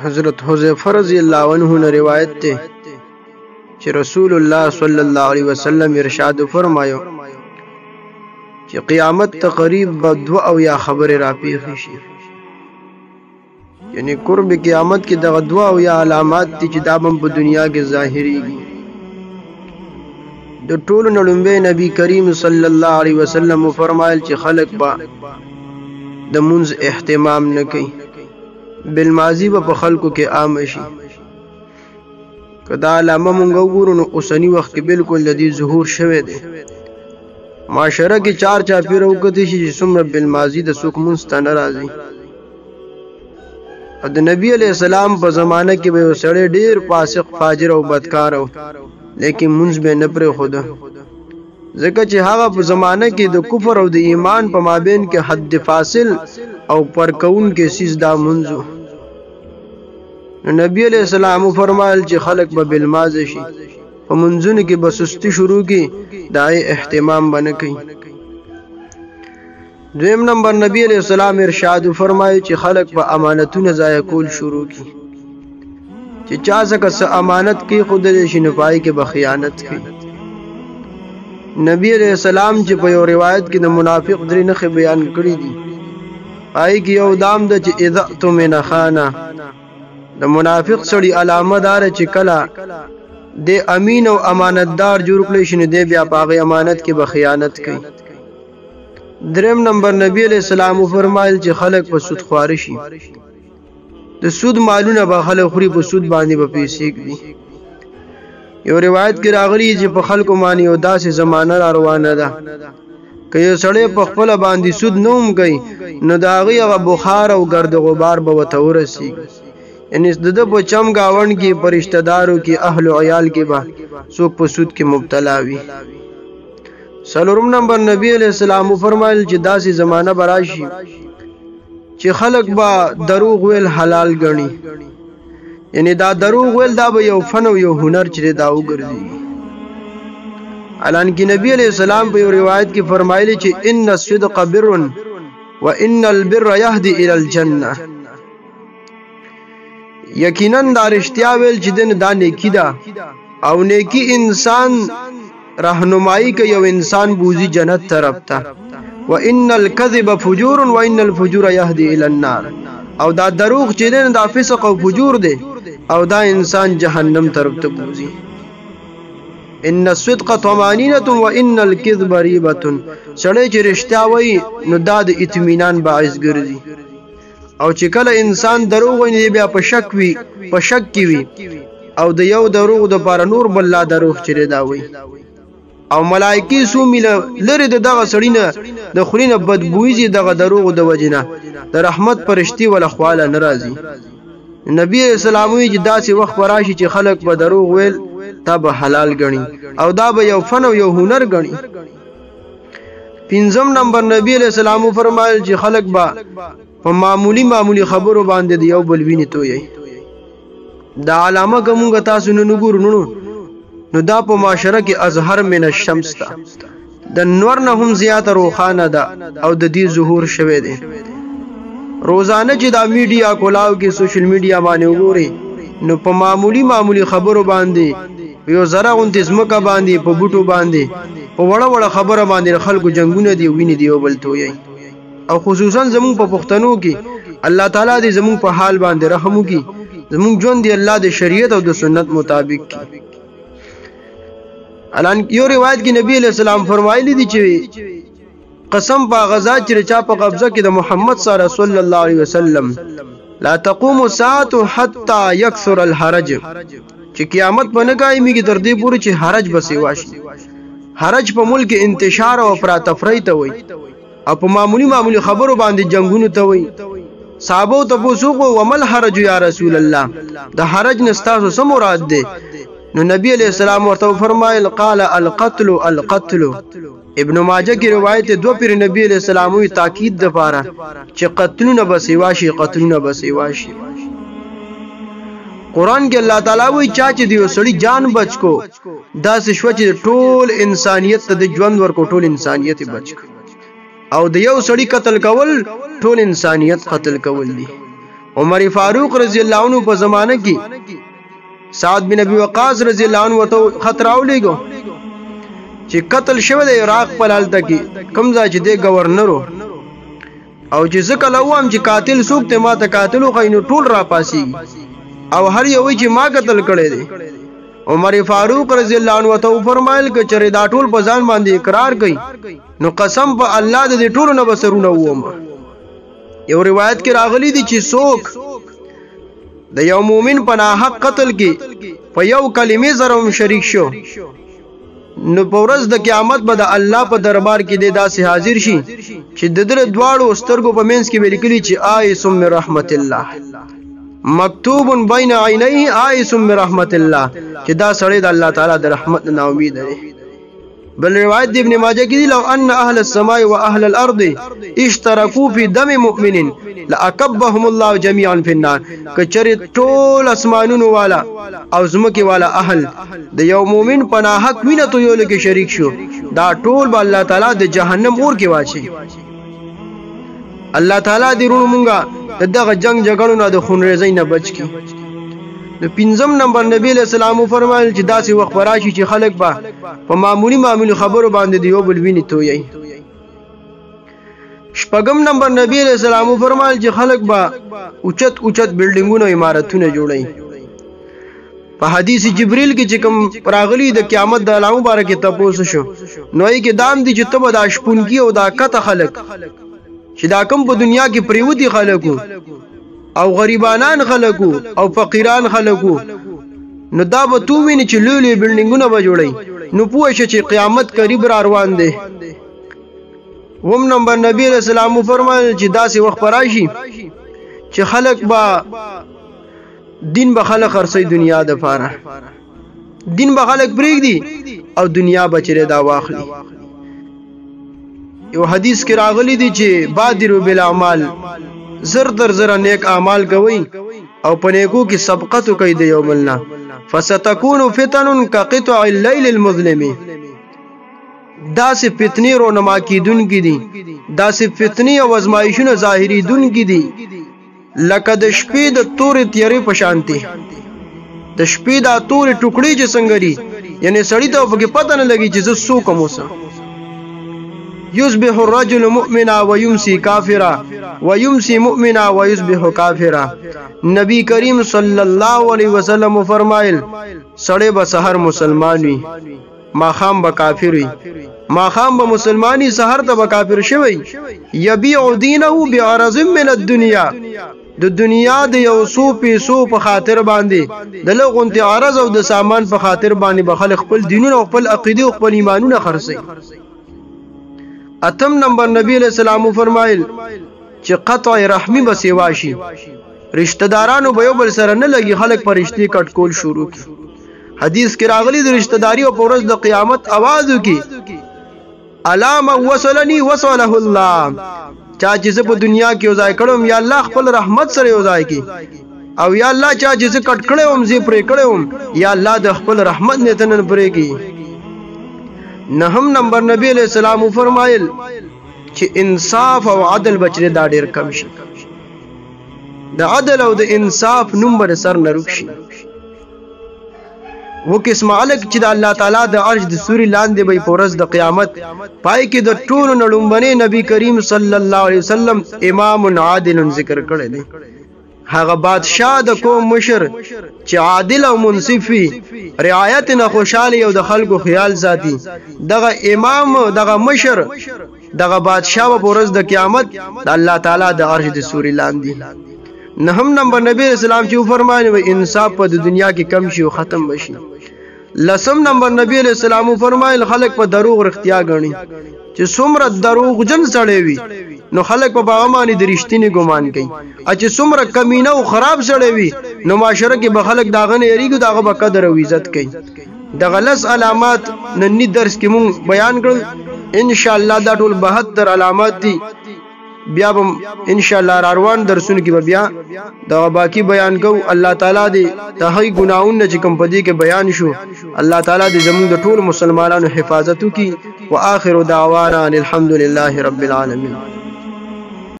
حضرت حذیفہ رضی اللہ عنہ نے روایت تے کہ رسول اللہ صلی اللہ علیہ وسلم ارشاد فرمایو کہ قیامت تقریب بدو او یا خبر را پیښ شي، یعنی قرب قیامت کی دغه دوا او یا علامات دي چې دا په دنیا کې ظاهريږي. د ټولو نړمبه نبی کریم صلی الله علیه وسلم فرمایل چې خلق با د منځ اهتمام نه کوي، بالماضی په خلکو کې عام شي. کدا علامه مونږ وګورو نو اوسنی وخت کې بالکل د دې ظهور شوه دی. معاشره کې چار چاپیره وکړي چې څومره بالماضی د سوق منځ ته ناراضي. د نبی علیہ السلام په زمانه کې به وسړی ډیر فاسق فاجر او بدکار او لیکن منځ به نه پرې خود، ځکه چې هغه په زمانه کې د کفر او د ایمان په مابین کې حد فاصل او پرکون کې سیز دا منځو. نبی علیہ السلام فرمایل چې خلق به بالماضی شي، په منځونو کې به سستی شروع کی، دای اهتمام بنه کوي. دویم نمبر نبی علیہ السلام ارشاد فرمایي چې خلق په امانتونو ضایع کول شروع کی، چې چا څخه امانت کې خود دې شنفای کې به خیانت کوي. نبی علیہ السلام چې په یو روایت کې د منافق درې نښې بیان کړې دي، پای کې یو دام د چې اذا تمن خانه، د منافق سړي علامه دار چې کله د امین او امانتدار جوړ کړي شنو دی بیا په امانت کې به خیانت کوي. دریم نمبر نبی علیہ السلام فرمایل چې خلق په سود خوار شي، د سود مالونه به خلک خوري، په سود باندې به پیسې دي. یو روایت کې راغلی چې په خلکو باندې یو داسې زمانہ را روانه ده که یو سړی په خپل باندې سود نه هم کوي نو د هغه بخار او گرد غبار به وته ورسیږي. یعنی د په چم گاون کې پر رشتہ دارو کې اهل او عیال کې به څوک په سود کې مبتلا وي. سلورم نمبر نبی علیہ السلام فرمایل چې داسې زمانہ براشي چې خلق با دروغ ویل حلال ګڼي، یعنی دا دروغ ویل دا به یو فن او یو هنر چې دا وګرځي. حالانکه نبی علیہ السلام په یو روایت کې فرمایلی چې ان الصدق بر وان البر يهدي الى الجنه، یقینا دا رښتیا ویل چې دین دا نیکی ده او نیکی انسان رهنمایي کوي او انسان بوزي جنت طرف ته. وان الكذب فجور وان الفجور يهدي الى النار، او دا دروغ چې دین دا فسق او فجور دی او دا انسان جهنم طرف ته بوزي. ان الصدق طمانینه وان الكذب ریبه، سړی چې رښتیا وایي نو دا د اطمینان باعث ګرځي، او چې کله انسان دروغ وایي بیا په شک وي، په شک کې وي، او د یو دروغ د پاره نور بل لا دروغ چره دا وایي. او ملائکی سو میله لري دغه سړی نه د خورینه بدبوئی دغه دروغ د وجنه د رحمت پرشتي ول خواله ناراضي. نبی اسلام وی چې داسې وخت راشي چې خلق په دروغ ویل تب حلال غني او دا به یو فن او یو هنر غني. پنځم نمبر نبی علیہ السلام فرمایل چې خلق با په معمولی خبرو باندې د یو بل ویني توي. دا علامه کومه تاسو نه ګورونو نو دا په معاشره کې اظهر من الشمس تا د نور نه هم زیات روخانه ده او د دې ظهور شوه دی. روزانه چې دا میډیا کولاو کې سوشل میډیا باندې وګوري نو په معمولی خبرو باندې یو زره غونډه زمکه باندې په بوټو باندې په وړه خبره باندې خلکو جنگونه دی ویني دی او بل توي. او خصوصا زمون په پښتنو کې الله تعالی دې زمون په حال باندې رحم وکي، زمون ژوند دی الله د شریعت او د سنت مطابق کی. الان یو روایت کې نبی علیہ السلام فرمایلی دي چې قسم په غزا چې چا په قبضه کې د محمد صلی الله علیه وسلم لا تقوم الساعه حتى يكثر الحرج، چې قیامت په نه قایمیږي تر دې پورې چې حرج بسې واشي. حرج په ملک انتشار او افراطفری ته وای او په معمولی خبرو باندې جنگونو ته وای. صحابه ته پوښتنه ومل حرج یا رسول الله، د حرج نستاسو څه مراد ده؟ نو نبی علیہ السلام ورته فرمایل قال القتل القتل. ابن ماجه کی روایت دو پیر نبی علیہ السلام وی تاکید د پاره چې قتلونه بسې واشي، قتلونه بسې واشي. قران کې الله تعالی وی چا چې دی وسړي جان بچ کو دا سشو چې ټول انسانیت ته د ژوند ورکو، ټول انسانیت بچ او د یو سړي قتل کول ټول انسانیت قتل کول دي. عمر فاروق رضی الله عنه په زمانه کې سعد بن ابي وقاص رضی الله عنه ته خطر اولیګو چې قتل شوی د عراق په لالته کې کوم ځای چې د گورنر او چې ځکه لوام چې قاتل څوک ته ما ته قاتلو خاینو ټول را پاسي او هر یو چې ما قتل کړي دي عمر فاروق رضی الله عنه ته فرمایل ک چې دا ټول په ځان باندې اقرار کوي نو قسم په الله د دې ټولو نه بسرونه ووم. یو روایت کې راغلی دی چې څوک د یو مؤمن په ناحق قتل کې په یو کلمې سره هم شریک شو نو په ورځ د قیامت به د الله په دربار کې د داسې حاضر شي چې د در دواړو سترګو په منځ کې ولیکلي چې آیس من رحمت الله مکتوب بین عینیه آیس من رحمت الله چې دا سړی د الله تعالی د رحمت نه امید دی. بل روایت دی ابن ماجه کې دی لو ان اهل السماء واهل الارض اشتركوا في دم مؤمن لاكبهم الله جميعا في النار کچری ټول اسمانونو والا او زمکه والا اهل د یو مؤمن پناه حق وینه تو یو لکه شریک شو دا ټول به الله تعالی د جهنم اور کې واچي. الله تعالی دې رونو مونږه دغه جنگ جګړو نه د خونریزۍ نه بچ کی. نو پنځم نمبر نبی علیہ السلام فرمایل چې داسې وخت راشي چې خلک به په معمولی خبرو باندې د یو بل ویني تویي. شپږم نمبر نبی علیہ السلام فرمایل چې خلک به اوچت بلډینګونه او عمارتونه جوړي. په حدیث جبرئیل کې چې کوم راغلی د قیامت د علامو باره کې تاسو شو نو یې کې دام دي چې تبه د شپونکی او د کته خلک چې دا کوم په دنیا کې پریوتی خلکو او غریبانان خلکو او فقیران خلکو نو دا به تو ویني چې لولي بلډینګونه به جوړي نو پوه شې چې قیامت قریب را روان دی. وم نمبر نبی رسول الله فرمایل چې داسې وخت راشي چې خلک با دین به خلک خرڅي دنیا د پاره دین به خلک پرېږدي او دنیا بچره دا واخلي. یو حدیث کې راغلی دی چې بادروا بالاعمال زر نیک اعمال کوي او په نیکو کې سبقت کوي د یوم الله فستكون فتن كقطع الليل المظلم. دا سه فتنې رونما کیدونکې دي دا سه فتنې او ازمایښونه ظاهري دونکې دي لکه د شپې د تورې تیارې په شانتي د شپې د تورې ټوکړې چې څنګه دي یعنی سړی ته په کې پته نه لګي چې زه څوک اوسم. يصبح الرجل مؤمنا ويمسي كافرا ويمسي مؤمنا ويصبح كافرا. نبی کریم صلی الله علیه وسلم فرمایل سړی به سحر مسلمان وي ماخام به کافر وي ماخام به مسلمانی سحر ته به کافر شوی. یبيع دینه بعرض من الدنيا د دنیا د یو سو پیسو په خاطر باندې د لغونت عرض او د سامان په خاطر باندې به خلک خپل دینونه او خپل عقیده او خپل ایمانونه خرڅي. اتم نمبر نبی علیہ السلام فرمایل چې قطع رحمی به سیوا شي رشتہ دارانو به یو بل سره نه لګي خلک پر رشتې کټ کول شروع کی. حدیث کې راغلی د رشتہ داری او پرز د قیامت आवाज وکي علامه وصلني وصله الله چا چې په دنیا کې وځای کړم یا الله خپل رحمت سره وځای کی او یا الله چا چې کټ کړم زی پرې کړم یا الله د خپل رحمت نه تنن پرې کی. نهم نمبر نبی علیہ السلام فرمایل چې انصاف او عدل بچره دا ډیر کم شي د عدل او د انصاف نمبر سر نه رخصي. و قسم الک چې د الله تعالی د عرش د سوري لاندې به پورز د قیامت پای کې د ټولو نړمبنه نبی کریم صلی الله علیه وسلم امام عادل ذکر کړی دی. هغه بادشاہ د قوم مشر چې عادل او منصف وي رعایت نه خوشاله او د خلکو خیال ساتي دغه امام دغه مشر دغه بادشاہ په ورځ د قیامت د الله تعالی د عرش د سوري لاندې. نهم نمبر نبی اسلام چې فرمایي و انصاف په دنیا کې کم شي او ختم بشي. لسم نمبر نبی علیہ السلام فرمایل خلق په دروغ رختیا غني چې څومره دروغ جن سړی وي نو خلق په باغ باندې د رښتینی ګمان کوي چې څومره کمینه او خراب سړی وي نو معاشره کې به خلق داغه نه یریږي داغه به قدر او عزت کوي. د غلس علامات نننی درس کې مون بیان کړل ان شاء الله دا ټول 72 علامات دي بیا به ان شاء الله روان درسونه کې بیا دا باقی بیان کو. الله تعالی دې د هغې ګناہوں چې کوم پدې کې بیان شو الله تعالی دې زموږ د ټول مسلمانانو حفاظت وکړي. واخر دعوانا الحمد لله رب العالمين.